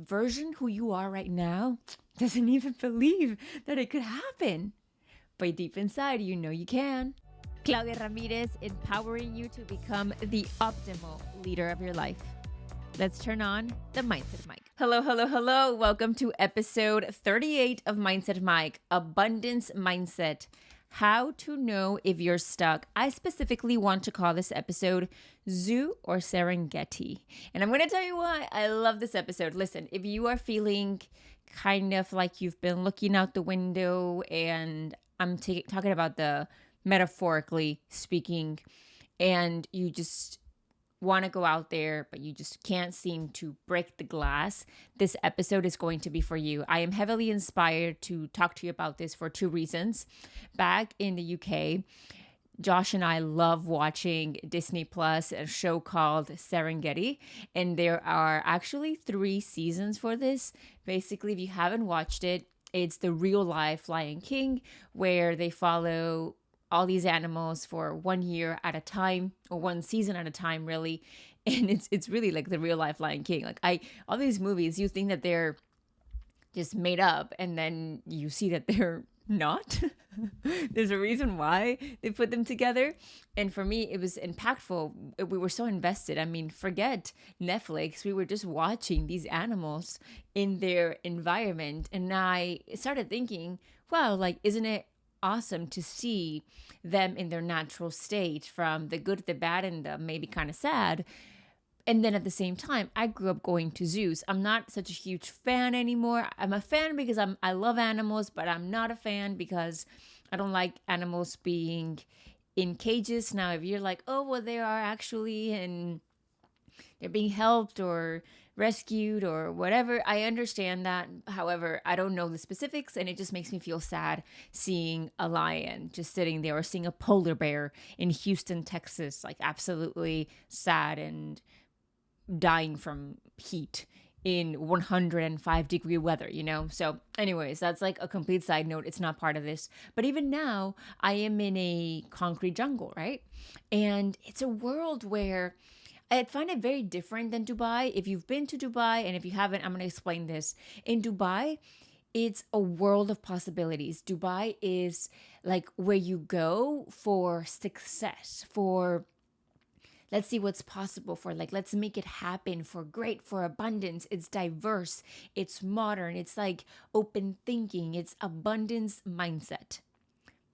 version who you are right now doesn't even believe that it could happen. But deep inside, you know you can. Claudia Ramirez, empowering you to become the optimal leader of your life. Let's turn on the Mindset Mic. Hello, hello, hello. Welcome to episode 38 of Mindset Mic, Abundance Mindset. How to know if you're stuck. I specifically want to call this episode Zoo or Serengeti. And I'm going to tell you why I love this episode. Listen, if you are feeling kind of like you've been looking out the window, and I'm talking about the metaphorically speaking, and you just want to go out there, but you just can't seem to break the glass, this episode is going to be for you. I am heavily inspired to talk to you about this for two reasons. Back in the UK, Josh and I love watching Disney Plus, a show called Serengeti, and there are actually 3 seasons for this. Basically, if you haven't watched it, it's the real life Lion King, where they follow all these animals for 1 year at a time, or 1 season at a time, really. And it's really like the real life Lion King. Like all these movies, you think that they're just made up, and then you see that they're not. There's a reason why they put them together. And for me, it was impactful. We were so invested. I mean, forget Netflix. We were just watching these animals in their environment. And I started thinking, wow, like, isn't it awesome to see them in their natural state, from the good, the bad, and the maybe kind of sad. And then at the same time, I grew up going to zoos. I'm not such a huge fan anymore. I'm a fan because I love animals, but I'm not a fan because I don't like animals being in cages. Now, if you're like, oh, well, they are actually, and they're being helped or rescued or whatever, I understand that. However, I don't know the specifics, and it just makes me feel sad seeing a lion just sitting there, or seeing a polar bear in Houston, Texas, like absolutely sad and dying from heat in 105-degree weather, you know? So anyways, that's like a complete side note. It's not part of this. But even now, I am in a concrete jungle, right? And it's a world where I find it very different than Dubai. If you've been to Dubai, and if you haven't, I'm going to explain this. In Dubai, it's a world of possibilities. Dubai is like where you go for success, for let's see what's possible, for like, let's make it happen, for great, for abundance. It's diverse, it's modern, it's like open thinking, it's abundance mindset.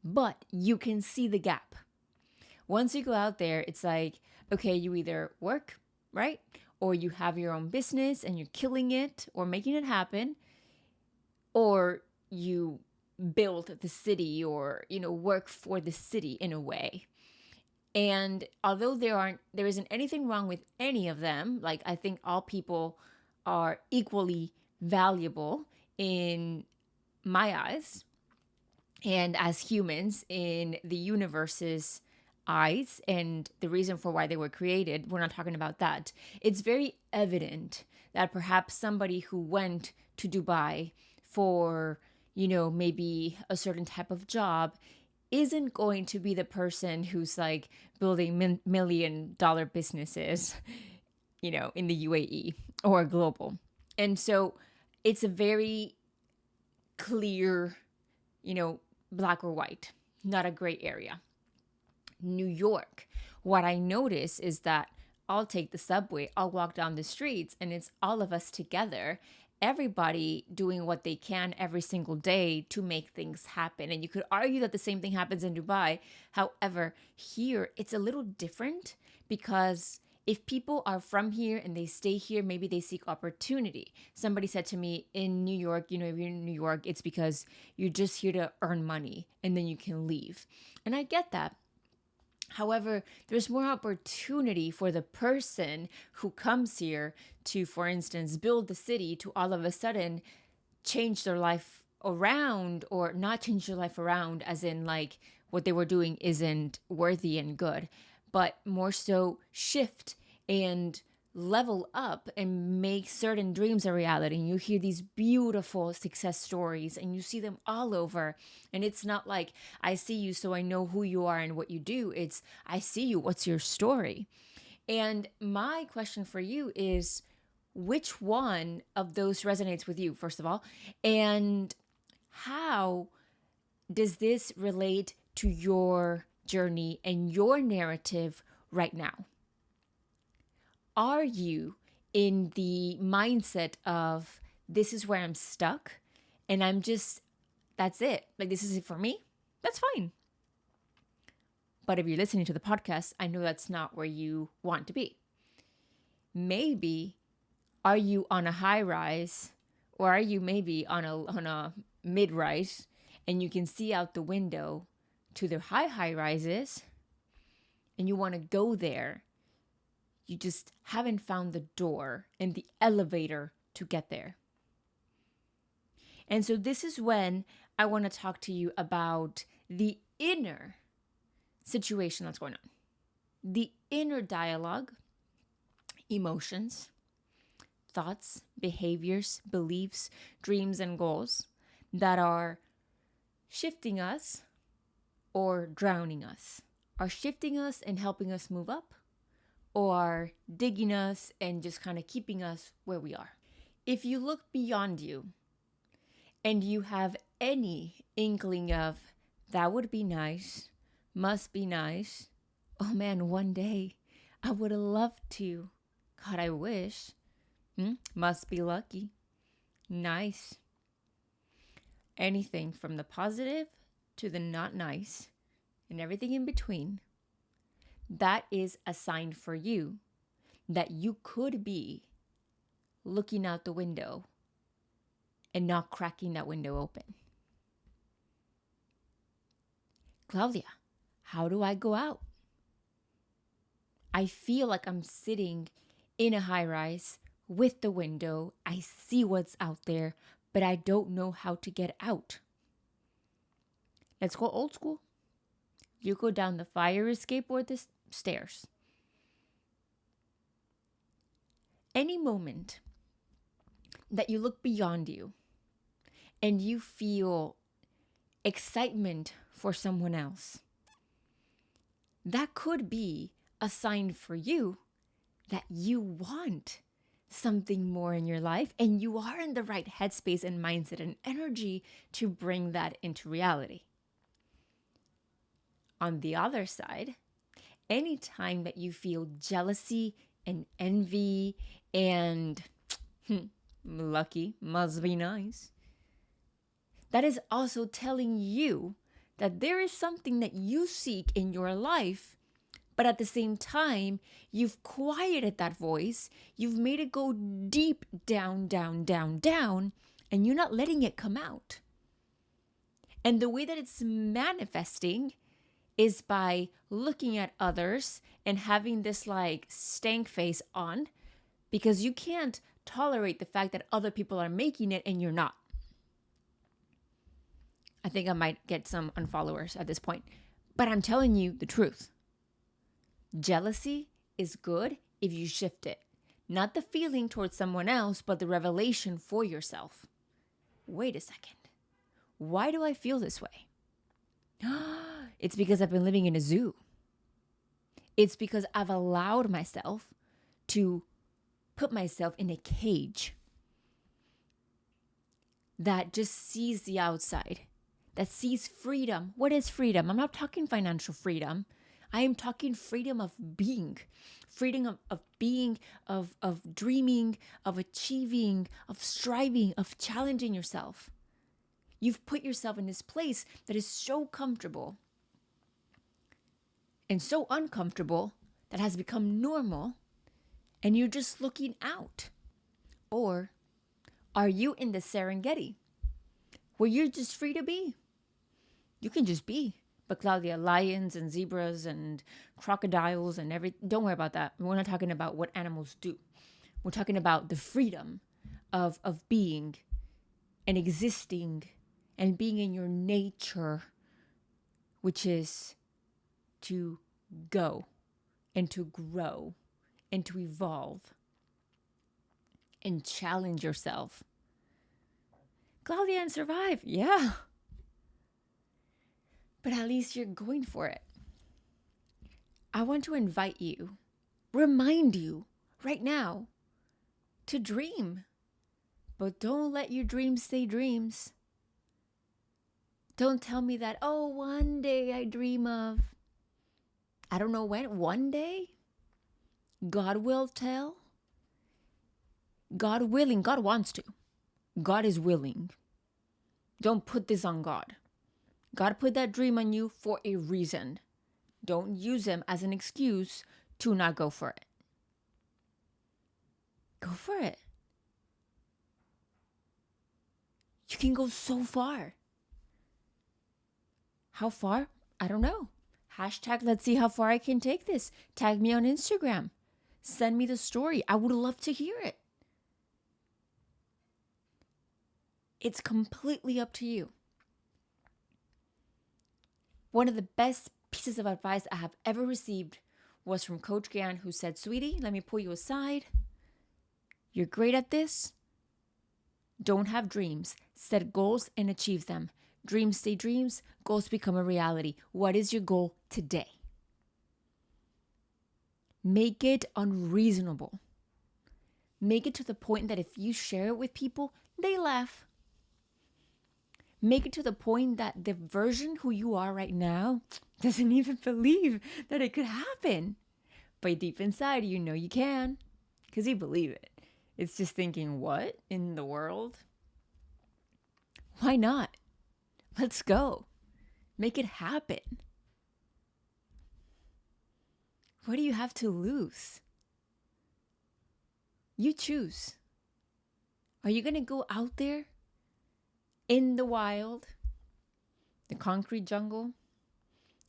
But you can see the gap. Once you go out there, it's like, okay, you either work, right? Or you have your own business and you're killing it or making it happen, or you build the city, or, you know, work for the city in a way. And although there isn't anything wrong with any of them, like, I think all people are equally valuable in my eyes, and as humans in the universe's eyes, and the reason for why they were created, we're not talking about that. It's very evident that perhaps somebody who went to Dubai for, you know, maybe a certain type of job isn't going to be the person who's like building $1 million businesses, you know, in the UAE or global. And so it's a very clear, you know, black or white, not a gray area. New York, what I notice is that I'll take the subway, I'll walk down the streets, and it's all of us together, everybody doing what they can every single day to make things happen. And you could argue that the same thing happens in Dubai. However, here it's a little different, because if people are from here and they stay here, maybe they seek opportunity. Somebody said to me, in New York, you know, if you're in New York, it's because you're just here to earn money and then you can leave. And I get that. However, there's more opportunity for the person who comes here to, for instance, build the city, to all of a sudden change their life around, or not change their life around as in like what they were doing isn't worthy and good, but more so shift and level up and make certain dreams a reality. And you hear these beautiful success stories and you see them all over. And it's not like, I see you so I know who you are and what you do. It's, I see you, what's your story? And my question for you is, which one of those resonates with you, first of all, and how does this relate to your journey and your narrative right now? Are you in the mindset of this is where I'm stuck and that's it? Like, this is it for me? That's fine. But if you're listening to the podcast, I know that's not where you want to be. Maybe are you on a high rise, or are you maybe on a mid rise, and you can see out the window to the high rises and you want to go there. You just haven't found the door and the elevator to get there. And so this is when I want to talk to you about the inner situation that's going on. The inner dialogue, emotions, thoughts, behaviors, beliefs, dreams, and goals that are shifting us or drowning us, are shifting us and helping us move up, or digging us and just kind of keeping us where we are. If you look beyond you and you have any inkling of that would be nice, must be nice, oh man, one day I would have loved to, God, I wish, must be lucky, nice, anything from the positive to the not nice and everything in between, that is a sign for you that you could be looking out the window and not cracking that window open. Claudia, how do I go out? I feel like I'm sitting in a high rise with the window. I see what's out there, but I don't know how to get out. Let's go old school. You go down the fire escape or the stairs. Any moment that you look beyond you and you feel excitement for someone else, that could be a sign for you that you want something more in your life and you are in the right headspace and mindset and energy to bring that into reality. On the other side, anytime that you feel jealousy and envy and lucky, must be nice, that is also telling you that there is something that you seek in your life, but at the same time, you've quieted that voice, you've made it go deep down, down, down, down, and you're not letting it come out. And the way that it's manifesting is by looking at others and having this like stank face on, because you can't tolerate the fact that other people are making it and you're not. I think I might get some unfollowers at this point, but I'm telling you the truth. Jealousy is good if you shift it. Not the feeling towards someone else, but the revelation for yourself. Wait a second. Why do I feel this way? It's because I've been living in a zoo. It's because I've allowed myself to put myself in a cage that just sees the outside, that sees freedom. What is freedom? I'm not talking financial freedom. I am talking freedom of being, freedom of being, of dreaming, of achieving, of striving, of challenging yourself. You've put yourself in this place that is so comfortable and so uncomfortable that has become normal, and you're just looking out. Or are you in the Serengeti where you're just free to be? You can just be. But Claudia, lions and zebras and crocodiles and don't worry about that. We're not talking about what animals do. We're talking about the freedom of being and existing and being in your nature, which is to go and to grow and to evolve and challenge yourself. Claudia, and survive. Yeah. But at least you're going for it. I want to invite you, remind you right now to dream. But don't let your dreams stay dreams. Don't tell me that, oh, one day I dream of, I don't know when, one day? God will tell. God willing, God wants to. God is willing. Don't put this on God. God put that dream on you for a reason. Don't use him as an excuse to not go for it. Go for it. You can go so far. How far? I don't know. Hashtag, let's see how far I can take this. Tag me on Instagram. Send me the story. I would love to hear it. It's completely up to you. One of the best pieces of advice I have ever received was from Coach Gann, who said, sweetie, let me pull you aside. You're great at this. Don't have dreams. Set goals and achieve them. Dreams stay dreams. Goals become a reality. What is your goal today? Make it unreasonable. Make it to the point that if you share it with people, they laugh. Make it to the point that the version who you are right now doesn't even believe that it could happen. But deep inside, you know you can, because you believe it. It's just thinking, what in the world? Why not? Let's go. Make it happen. What do you have to lose? You choose. Are you going to go out there in the wild, the concrete jungle,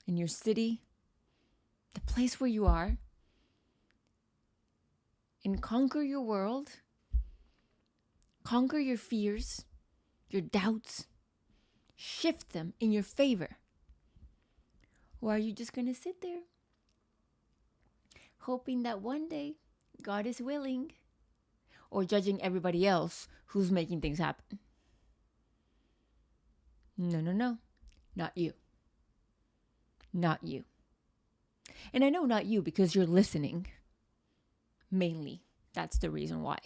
in your city, the place where you are, and conquer your world, conquer your fears, your doubts, shift them in your favor? Or are you just going to sit there, hoping that one day God is willing, or judging everybody else who's making things happen? No. Not you. Not you. And I know not you because you're listening. Mainly, that's the reason why.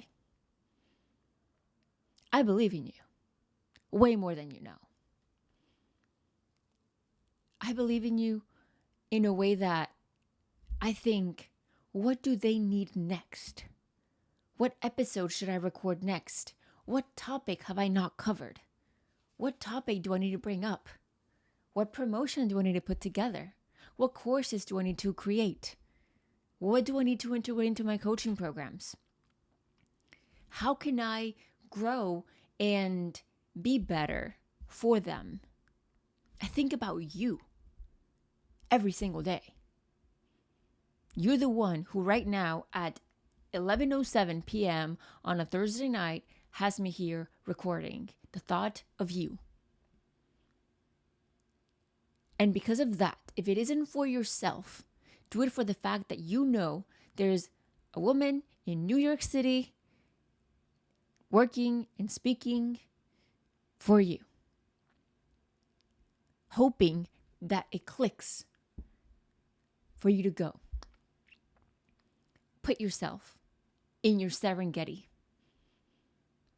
I believe in you. Way more than you know. I believe in you in a way that I think, what do they need next? What episode should I record next? What topic have I not covered? What topic do I need to bring up? What promotion do I need to put together? What courses do I need to create? What do I need to integrate into my coaching programs? How can I grow and be better for them? I think about you every single day. You're the one who right now at 11:07 p.m. on a Thursday night has me here recording the thought of you. And because of that, if it isn't for yourself, do it for the fact that you know there's a woman in New York City working and speaking for you, hoping that it clicks for you to go. Put yourself in your Serengeti.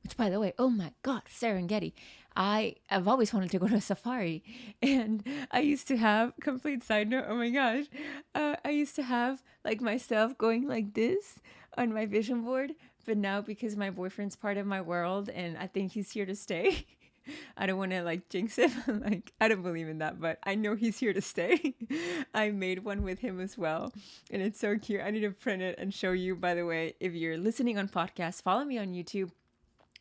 Which, by the way, oh my God, Serengeti. I've always wanted to go to a safari. And I used to have, complete side note, oh my gosh. I used to have like myself going like this on my vision board. But now because my boyfriend's part of my world and I think he's here to stay. I don't want to like jinx him. Like, I don't believe in that, but I know he's here to stay. I made one with him as well. And it's so cute. I need to print it and show you, by the way. If you're listening on podcasts, follow me on YouTube.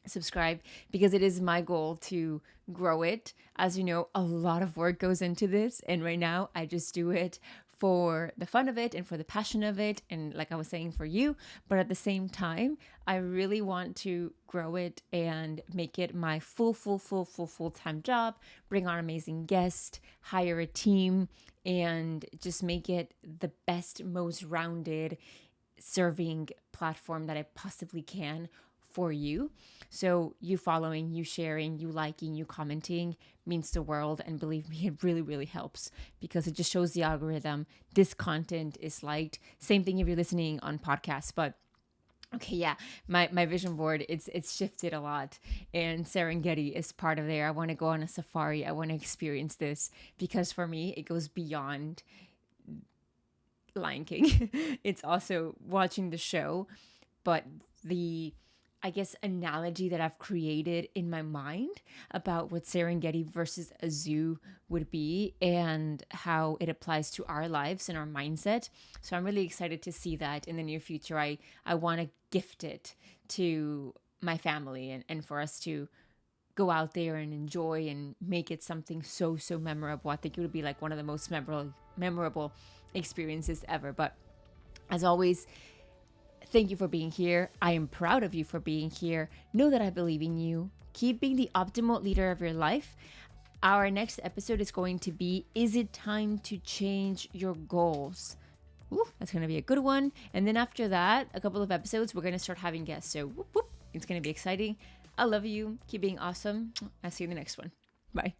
Subscribe, because it is my goal to grow it. As you know, a lot of work goes into this, and right now I just do it for the fun of it and for the passion of it, and like I was saying, for you. But at the same time, I really want to grow it and make it my full-time job, bring on amazing guests, hire a team, and just make it the best, most rounded serving platform that I possibly can for you. So you following, you sharing, you liking, you commenting means the world. And believe me, it really, really helps, because it just shows the algorithm this content is liked. Same thing if you're listening on podcasts, but Okay, yeah. My vision board, it's shifted a lot, and Serengeti is part of there. I want to go on a safari. I want to experience this because for me it goes beyond Lion King. It's also watching the show, but the, I guess, analogy that I've created in my mind about what Serengeti versus a zoo would be and how it applies to our lives and our mindset. So I'm really excited to see that in the near future. I want to gift it to my family, and for us to go out there and enjoy and make it something so, so memorable. I think it would be like one of the most memorable experiences ever. But as always, thank you for being here. I am proud of you for being here. Know that I believe in you. Keep being the optimal leader of your life. Our next episode is going to be, is it time to change your goals? Ooh, that's going to be a good one. And then after that, a couple of episodes, we're going to start having guests. So whoop, whoop, it's going to be exciting. I love you. Keep being awesome. I'll see you in the next one. Bye.